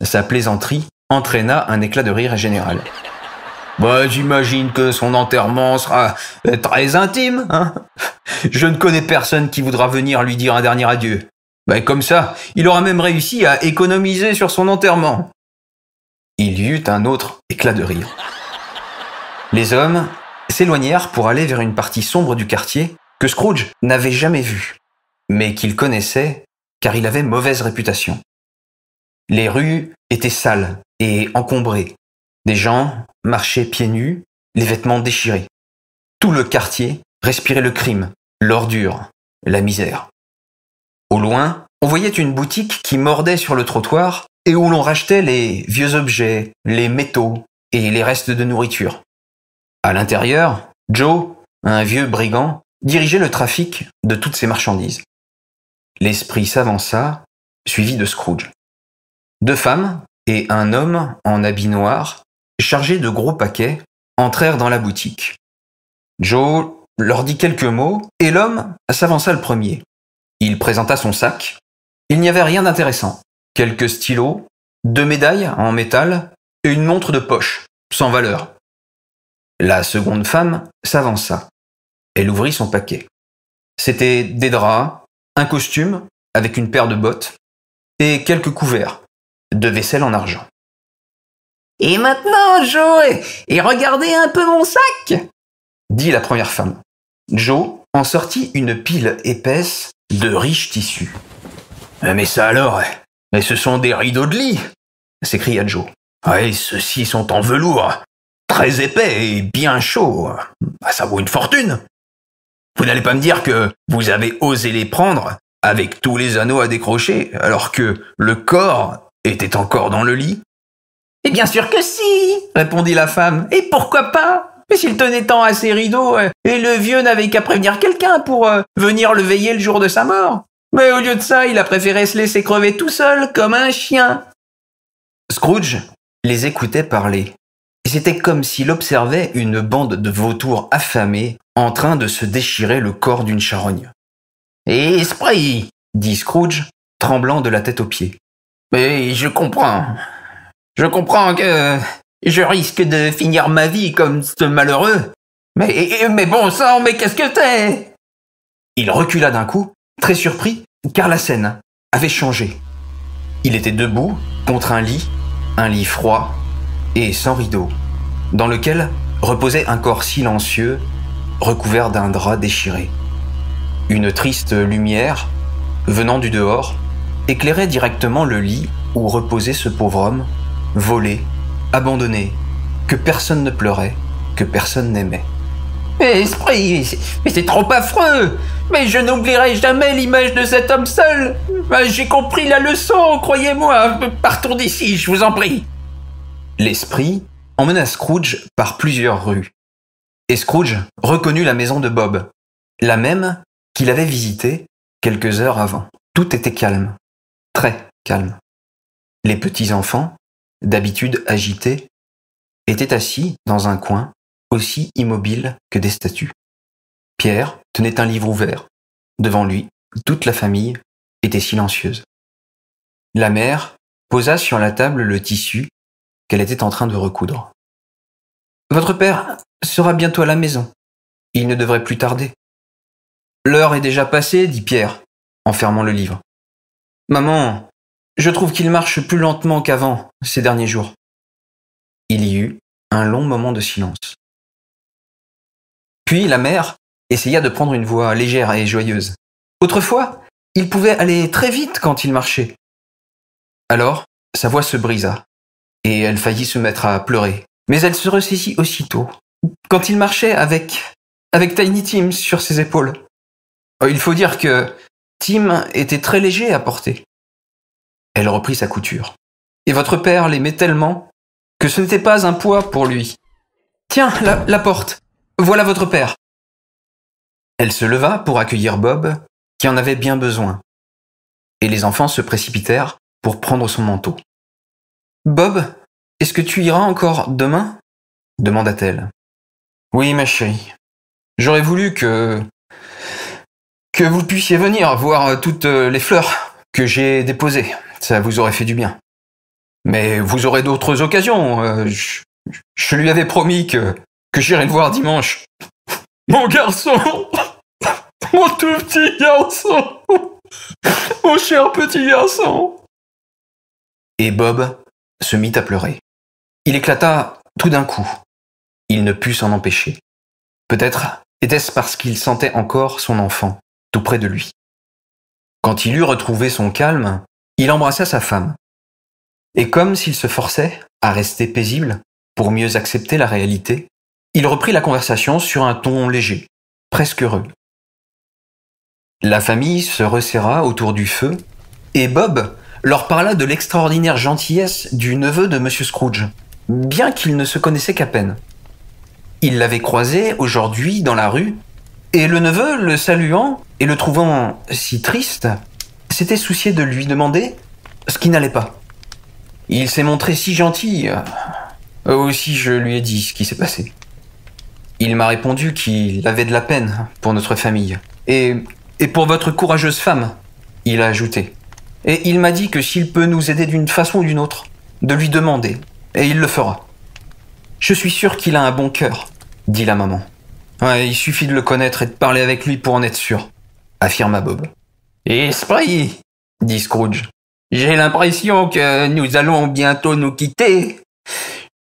Sa plaisanterie entraîna un éclat de rire général. « Bah, j'imagine que son enterrement sera très intime, hein. Je ne connais personne qui voudra venir lui dire un dernier adieu. Bah, comme ça, il aura même réussi à économiser sur son enterrement. » Il y eut un autre éclat de rire. Les hommes s'éloignèrent pour aller vers une partie sombre du quartier que Scrooge n'avait jamais vue, mais qu'il connaissait car il avait mauvaise réputation. Les rues étaient sales et encombrées. Des gens marchaient pieds nus, les vêtements déchirés. Tout le quartier respirait le crime, l'ordure, la misère. Au loin, on voyait une boutique qui mordait sur le trottoir et où l'on rachetait les vieux objets, les métaux et les restes de nourriture. À l'intérieur, Joe, un vieux brigand, dirigeait le trafic de toutes ces marchandises. L'esprit s'avança, suivi de Scrooge. Deux femmes et un homme en habit noir, chargés de gros paquets, entrèrent dans la boutique. Joe leur dit quelques mots et l'homme s'avança le premier. Il présenta son sac. Il n'y avait rien d'intéressant. Quelques stylos, 2 médailles en métal et une montre de poche, sans valeur. La seconde femme s'avança. Elle ouvrit son paquet. C'était des draps, un costume avec une paire de bottes et quelques couverts, de vaisselle en argent. « Et maintenant, Joe, et regardez un peu mon sac !» dit la première femme. Joe en sortit une pile épaisse de riches tissus. « Mais ça alors, mais ce sont des rideaux de lit !» s'écria Joe. « Oui, ceux-ci sont en velours, très épais et bien chauds. Ça vaut une fortune. Vous n'allez pas me dire que vous avez osé les prendre avec tous les anneaux à décrocher, alors que le corps était encore dans le lit ?» « Et bien sûr que si !» répondit la femme. « Et pourquoi pas ? Mais s'il tenait tant à ses rideaux, et le vieux n'avait qu'à prévenir quelqu'un pour venir le veiller le jour de sa mort. Mais au lieu de ça, il a préféré se laisser crever tout seul, comme un chien. » Scrooge les écoutait parler. Et c'était comme s'il observait une bande de vautours affamés en train de se déchirer le corps d'une charogne. « Esprit !» dit Scrooge, tremblant de la tête aux pieds. « Mais je comprends. Je comprends que je risque de finir ma vie comme ce malheureux. Mais bon sang, mais qu'est-ce que t'es ?» Il recula d'un coup, très surpris, car la scène avait changé. Il était debout contre un lit froid et sans rideau, dans lequel reposait un corps silencieux, recouvert d'un drap déchiré. Une triste lumière, venant du dehors, éclairait directement le lit où reposait ce pauvre homme, volé, abandonné, que personne ne pleurait, que personne n'aimait. « Esprit, mais c'est trop affreux! Mais je n'oublierai jamais l'image de cet homme seul! J'ai compris la leçon, croyez-moi! Partons d'ici, je vous en prie !» L'esprit emmena Scrooge par plusieurs rues. Et Scrooge reconnut la maison de Bob, la même qu'il avait visitée quelques heures avant. Tout était calme, très calme. Les petits-enfants, d'habitude agités, étaient assis dans un coin, aussi immobiles que des statues. Pierre tenait un livre ouvert. Devant lui, toute la famille était silencieuse. La mère posa sur la table le tissu qu'elle était en train de recoudre. « Votre père sera bientôt à la maison. Il ne devrait plus tarder. »« L'heure est déjà passée, dit Pierre, en fermant le livre. Maman, je trouve qu'il marche plus lentement qu'avant, ces derniers jours. » Il y eut un long moment de silence. Puis la mère essaya de prendre une voix légère et joyeuse. Autrefois, il pouvait aller très vite quand il marchait. Alors, sa voix se brisa, et elle faillit se mettre à pleurer. Mais elle se ressaisit aussitôt, quand il marchait avec Tiny Tim sur ses épaules. Il faut dire que Tim était très léger à porter. Elle reprit sa couture. Et votre père l'aimait tellement que ce n'était pas un poids pour lui. Tiens, la porte. Voilà votre père. Elle se leva pour accueillir Bob, qui en avait bien besoin. Et les enfants se précipitèrent pour prendre son manteau. Bob, est-ce que tu iras encore demain ? Demanda-t-elle. Oui, ma chérie. J'aurais voulu que vous puissiez venir voir toutes les fleurs que j'ai déposées. Ça vous aurait fait du bien. Mais vous aurez d'autres occasions. Je lui avais promis que j'irais le voir dimanche. Mon garçon, mon tout petit garçon, mon cher petit garçon. Et Bob se mit à pleurer. Il éclata tout d'un coup. Il ne put s'en empêcher. Peut-être était-ce parce qu'il sentait encore son enfant tout près de lui. Quand il eut retrouvé son calme, il embrassa sa femme. Et comme s'il se forçait à rester paisible pour mieux accepter la réalité, il reprit la conversation sur un ton léger, presque heureux. La famille se resserra autour du feu, et Bob leur parla de l'extraordinaire gentillesse du neveu de M. Scrooge, bien qu'ils ne se connaissaient qu'à peine. Il l'avait croisé aujourd'hui dans la rue, et le neveu, le saluant et le trouvant si triste, s'était soucié de lui demander ce qui n'allait pas. Il s'est montré si gentil. Aussi je lui ai dit ce qui s'est passé. Il m'a répondu qu'il avait de la peine pour notre famille. Et pour votre courageuse femme, il a ajouté. Et il m'a dit que s'il peut nous aider d'une façon ou d'une autre, de lui demander, et il le fera. Je suis sûr qu'il a un bon cœur, dit la maman. Ouais, il suffit de le connaître et de parler avec lui pour en être sûr, affirma Bob. Esprit, dit Scrooge. J'ai l'impression que nous allons bientôt nous quitter.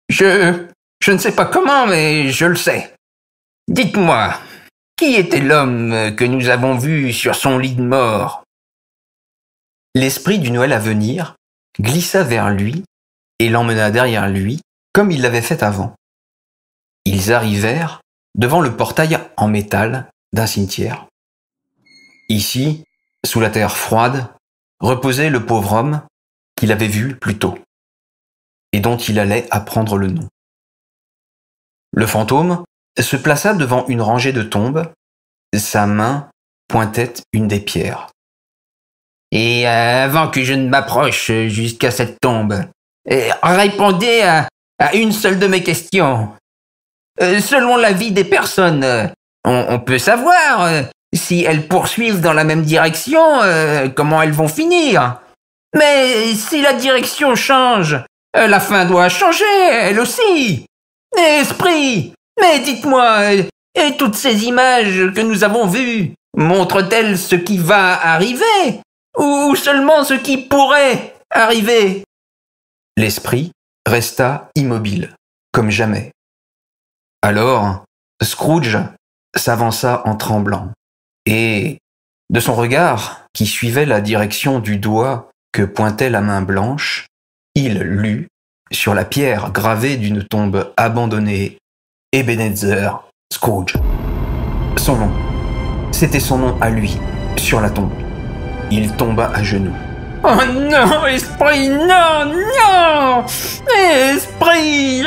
Je ne sais pas comment, mais je le sais. Dites-moi, Qui était l'homme que nous avons vu sur son lit de mort? L'esprit du Noël à venir glissa vers lui et l'emmena derrière lui, comme il l'avait fait avant. Ils arrivèrent devant le portail en métal d'un cimetière. Ici, sous la terre froide, reposait le pauvre homme qu'il avait vu plus tôt, et dont il allait apprendre le nom. Le fantôme se plaça devant une rangée de tombes, sa main pointait une des pierres. Et avant que je ne m'approche jusqu'à cette tombe, répondez à une seule de mes questions. Selon l'avis des personnes, on peut savoir si elles poursuivent dans la même direction, comment elles vont finir. Mais si la direction change, la fin doit changer, elle aussi. Esprit, mais dites-moi, et toutes ces images que nous avons vues, montrent-elles ce qui va arriver, ou seulement ce qui pourrait arriver? L'esprit resta immobile, comme jamais. Alors, Scrooge s'avança en tremblant, et, de son regard, qui suivait la direction du doigt que pointait la main blanche, il lut, sur la pierre gravée d'une tombe abandonnée, Ebenezer Scrooge. Son nom. C'était son nom à lui, sur la tombe. Il tomba à genoux. Oh non, esprit, non, non! Esprit,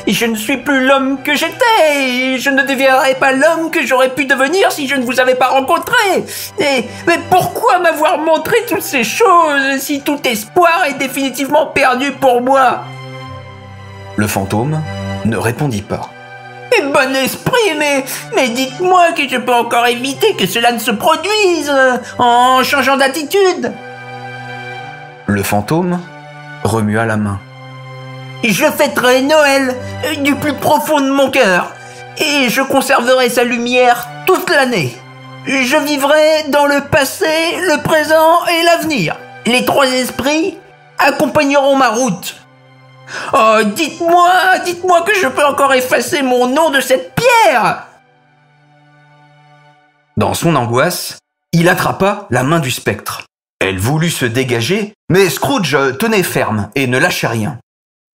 je ne suis plus l'homme que j'étais, je ne deviendrai pas l'homme que j'aurais pu devenir si je ne vous avais pas rencontré. Mais pourquoi m'avoir montré toutes ces choses si tout espoir est définitivement perdu pour moi? Le fantôme ne répondit pas. Bon esprit, mais dites-moi que je peux encore éviter que cela ne se produise en changeant d'attitude. Le fantôme remua la main. Je fêterai Noël du plus profond de mon cœur et je conserverai sa lumière toute l'année. Je vivrai dans le passé, le présent et l'avenir. Les trois esprits accompagneront ma route. Oh, dites-moi que je peux encore effacer mon nom de cette pierre. Dans son angoisse, il attrapa la main du spectre. Elle voulut se dégager, mais Scrooge tenait ferme et ne lâchait rien.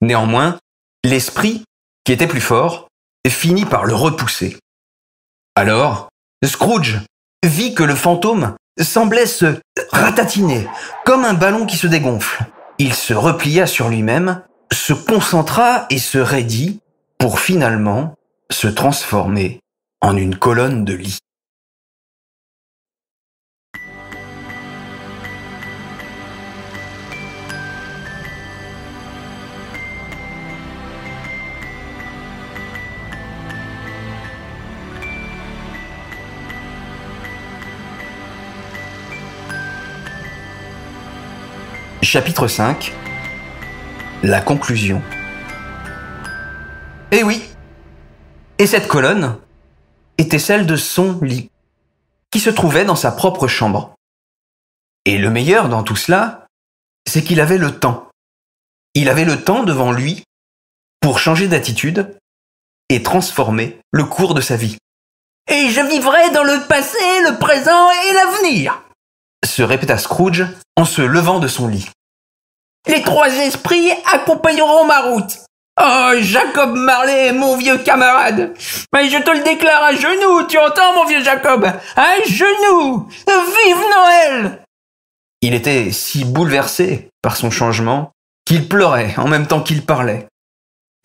Néanmoins, l'esprit, qui était plus fort, finit par le repousser. Alors, Scrooge vit que le fantôme semblait se ratatiner, comme un ballon qui se dégonfle. Il se replia sur lui-même, se concentra et se raidit pour finalement se transformer en une colonne de lit. Chapitre 5. La conclusion. Eh oui. Et cette colonne était celle de son lit, qui se trouvait dans sa propre chambre. Et le meilleur dans tout cela, c'est qu'il avait le temps. Il avait le temps devant lui pour changer d'attitude et transformer le cours de sa vie. Et je vivrai dans le passé, le présent et l'avenir, se répéta Scrooge en se levant de son lit. Les trois esprits accompagneront ma route. Oh, Jacob Marley, mon vieux camarade. Mais je te le déclare à genoux, tu entends, mon vieux Jacob? À genoux! Vive Noël! Il était si bouleversé par son changement qu'il pleurait en même temps qu'il parlait.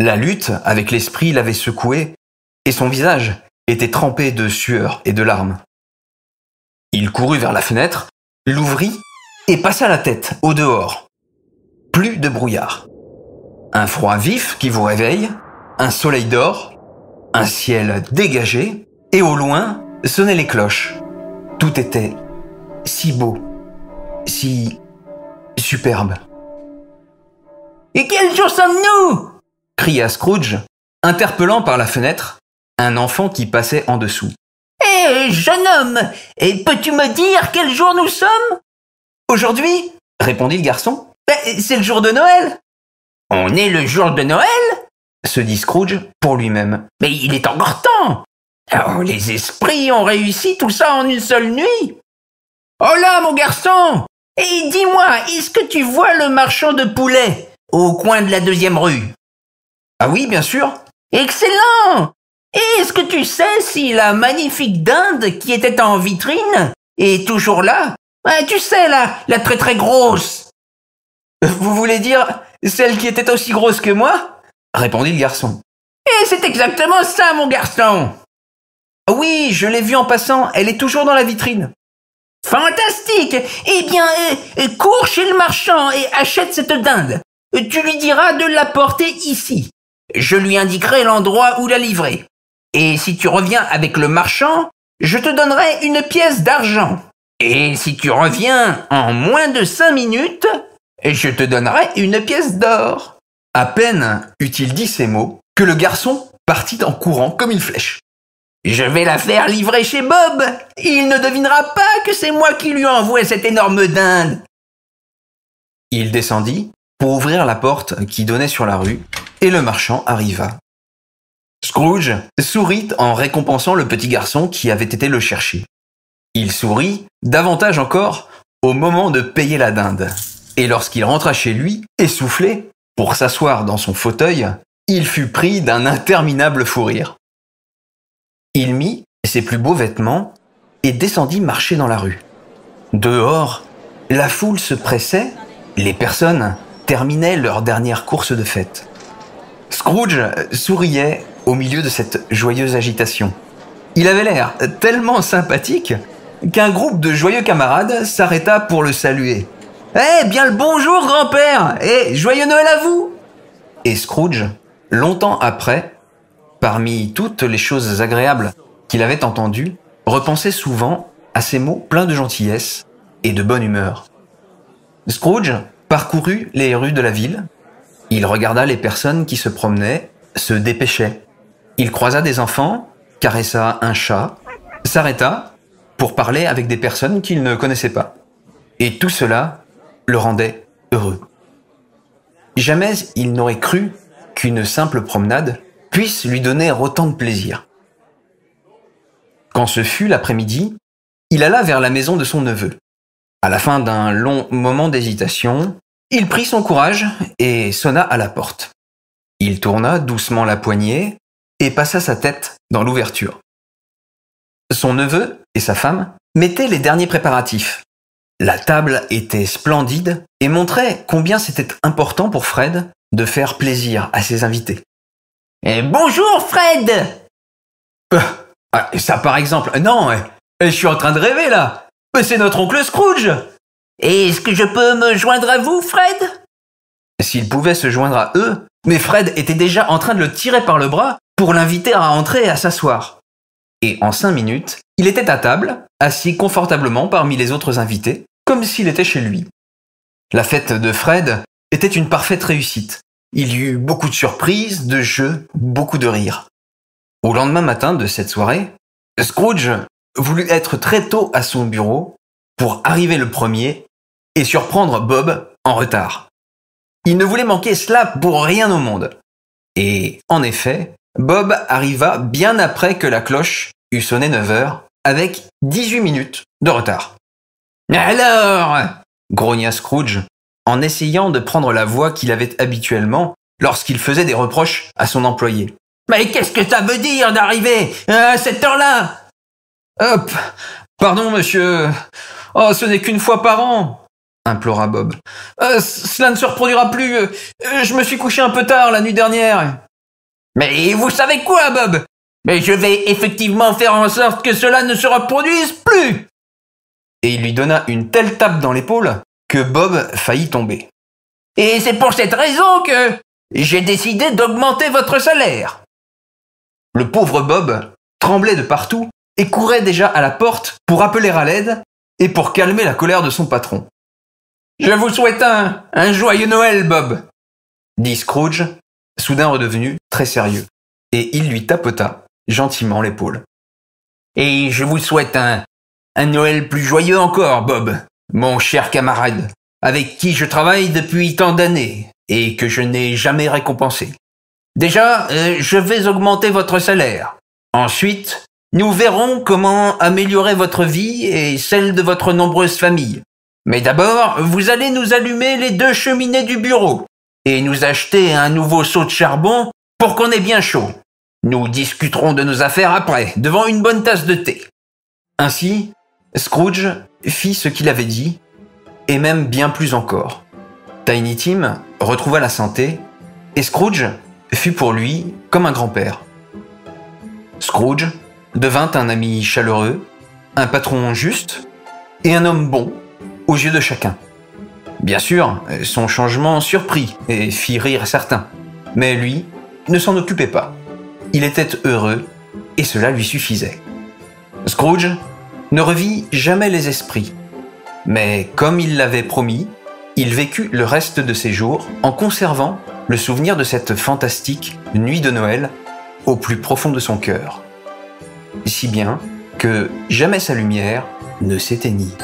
La lutte avec l'esprit l'avait secoué et son visage était trempé de sueur et de larmes. Il courut vers la fenêtre, l'ouvrit et passa la tête au dehors. Plus de brouillard. Un froid vif qui vous réveille, un soleil d'or, un ciel dégagé, et au loin sonnaient les cloches. Tout était si beau, si superbe. Et quel jour sommes-nous? Cria Scrooge, interpellant par la fenêtre un enfant qui passait en dessous. Hé, jeune homme, et peux-tu me dire quel jour nous sommes? Aujourd'hui, répondit le garçon. C'est le jour de Noël. On est le jour de Noël? Se dit Scrooge pour lui-même. Mais il est encore temps. Oh, les esprits ont réussi tout ça en une seule nuit. Oh là, mon garçon! Et dis-moi, est-ce que tu vois le marchand de poulet au coin de la 2e rue? Ah oui, bien sûr. Excellent! Et est-ce que tu sais si la magnifique dinde qui était en vitrine est toujours là? Tu sais, la très très grosse. Vous voulez dire celle qui était aussi grosse que moi? Répondit le garçon. Et c'est exactement ça, mon garçon. Oui, je l'ai vue en passant, elle est toujours dans la vitrine. Fantastique! Eh bien, cours chez le marchand et achète cette dinde. Tu lui diras de la porter ici. Je lui indiquerai l'endroit où la livrer. Et si tu reviens avec le marchand, je te donnerai une pièce d'argent. Et si tu reviens en moins de 5 minutes, je te donnerai une pièce d'or. À peine eut-il dit ces mots que le garçon partit en courant comme une flèche. Je vais la faire livrer chez Bob. Il ne devinera pas que c'est moi qui lui envoie cette énorme dinde. Il descendit pour ouvrir la porte qui donnait sur la rue, et le marchand arriva. Scrooge sourit en récompensant le petit garçon qui avait été le chercher. Il sourit davantage encore au moment de payer la dinde. Et lorsqu'il rentra chez lui, essoufflé, pour s'asseoir dans son fauteuil, il fut pris d'un interminable fou rire. Il mit ses plus beaux vêtements et descendit marcher dans la rue. Dehors, la foule se pressait, les personnes terminaient leur dernière course de fête. Scrooge souriait au milieu de cette joyeuse agitation. Il avait l'air tellement sympathique qu'un groupe de joyeux camarades s'arrêta pour le saluer. « Eh bien le bonjour, grand-père! Et joyeux Noël à vous !» Et Scrooge, longtemps après, parmi toutes les choses agréables qu'il avait entendues, repensait souvent à ces mots pleins de gentillesse et de bonne humeur. Scrooge parcourut les rues de la ville. Il regarda les personnes qui se promenaient, se dépêchaient. Il croisa des enfants, caressa un chat, s'arrêta pour parler avec des personnes qu'il ne connaissait pas. Et tout cela le rendait heureux. Jamais il n'aurait cru qu'une simple promenade puisse lui donner autant de plaisir. Quand ce fut l'après-midi, il alla vers la maison de son neveu. À la fin d'un long moment d'hésitation, il prit son courage et sonna à la porte. Il tourna doucement la poignée et passa sa tête dans l'ouverture. Son neveu et sa femme mettaient les derniers préparatifs. La table était splendide et montrait combien c'était important pour Fred de faire plaisir à ses invités. Bonjour, Fred! Ça par exemple, non, je suis en train de rêver là. C'est notre oncle Scrooge. Est-ce que je peux me joindre à vous, Fred? S'il pouvait se joindre à eux, mais Fred était déjà en train de le tirer par le bras pour l'inviter à entrer et à s'asseoir. Et en 5 minutes, il était à table, assis confortablement parmi les autres invités, comme s'il était chez lui. La fête de Fred était une parfaite réussite. Il y eut beaucoup de surprises, de jeux, beaucoup de rires. Au lendemain matin de cette soirée, Scrooge voulut être très tôt à son bureau pour arriver le premier et surprendre Bob en retard. Il ne voulait manquer cela pour rien au monde. Et en effet, Bob arriva bien après que la cloche eut sonné 9 heures, avec 18 minutes de retard. « Alors !» grogna Scrooge, en essayant de prendre la voix qu'il avait habituellement lorsqu'il faisait des reproches à son employé. « Mais qu'est-ce que ça veut dire d'arriver à cette heure-là ?»« Hop, pardon monsieur, oh ce n'est qu'une fois par an !» implora Bob. Cela ne se reproduira plus, je me suis couché un peu tard la nuit dernière. »« Mais vous savez quoi, Bob ? Mais je vais effectivement faire en sorte que cela ne se reproduise plus !» Et il lui donna une telle tape dans l'épaule que Bob faillit tomber. « Et c'est pour cette raison que j'ai décidé d'augmenter votre salaire. » Le pauvre Bob tremblait de partout et courait déjà à la porte pour appeler à l'aide et pour calmer la colère de son patron. « Je vous souhaite un joyeux Noël, Bob !» dit Scrooge, soudain redevenu très sérieux, et il lui tapota gentiment l'épaule. « Et je vous souhaite un Noël plus joyeux encore, Bob, mon cher camarade, avec qui je travaille depuis tant d'années et que je n'ai jamais récompensé. Déjà, je vais augmenter votre salaire. Ensuite, nous verrons comment améliorer votre vie et celle de votre nombreuse famille. Mais d'abord, vous allez nous allumer les 2 cheminées du bureau et nous acheter un nouveau seau de charbon pour qu'on ait bien chaud. Nous discuterons de nos affaires après, devant une bonne tasse de thé. » Ainsi, Scrooge fit ce qu'il avait dit, et même bien plus encore. Tiny Tim retrouva la santé, et Scrooge fut pour lui comme un grand-père. Scrooge devint un ami chaleureux, un patron juste et un homme bon aux yeux de chacun. Bien sûr, son changement surprit et fit rire certains, mais lui ne s'en occupait pas. Il était heureux et cela lui suffisait. Scrooge ne revit jamais les esprits, mais comme il l'avait promis, il vécut le reste de ses jours en conservant le souvenir de cette fantastique nuit de Noël au plus profond de son cœur. Si bien que jamais sa lumière ne s'éteignit.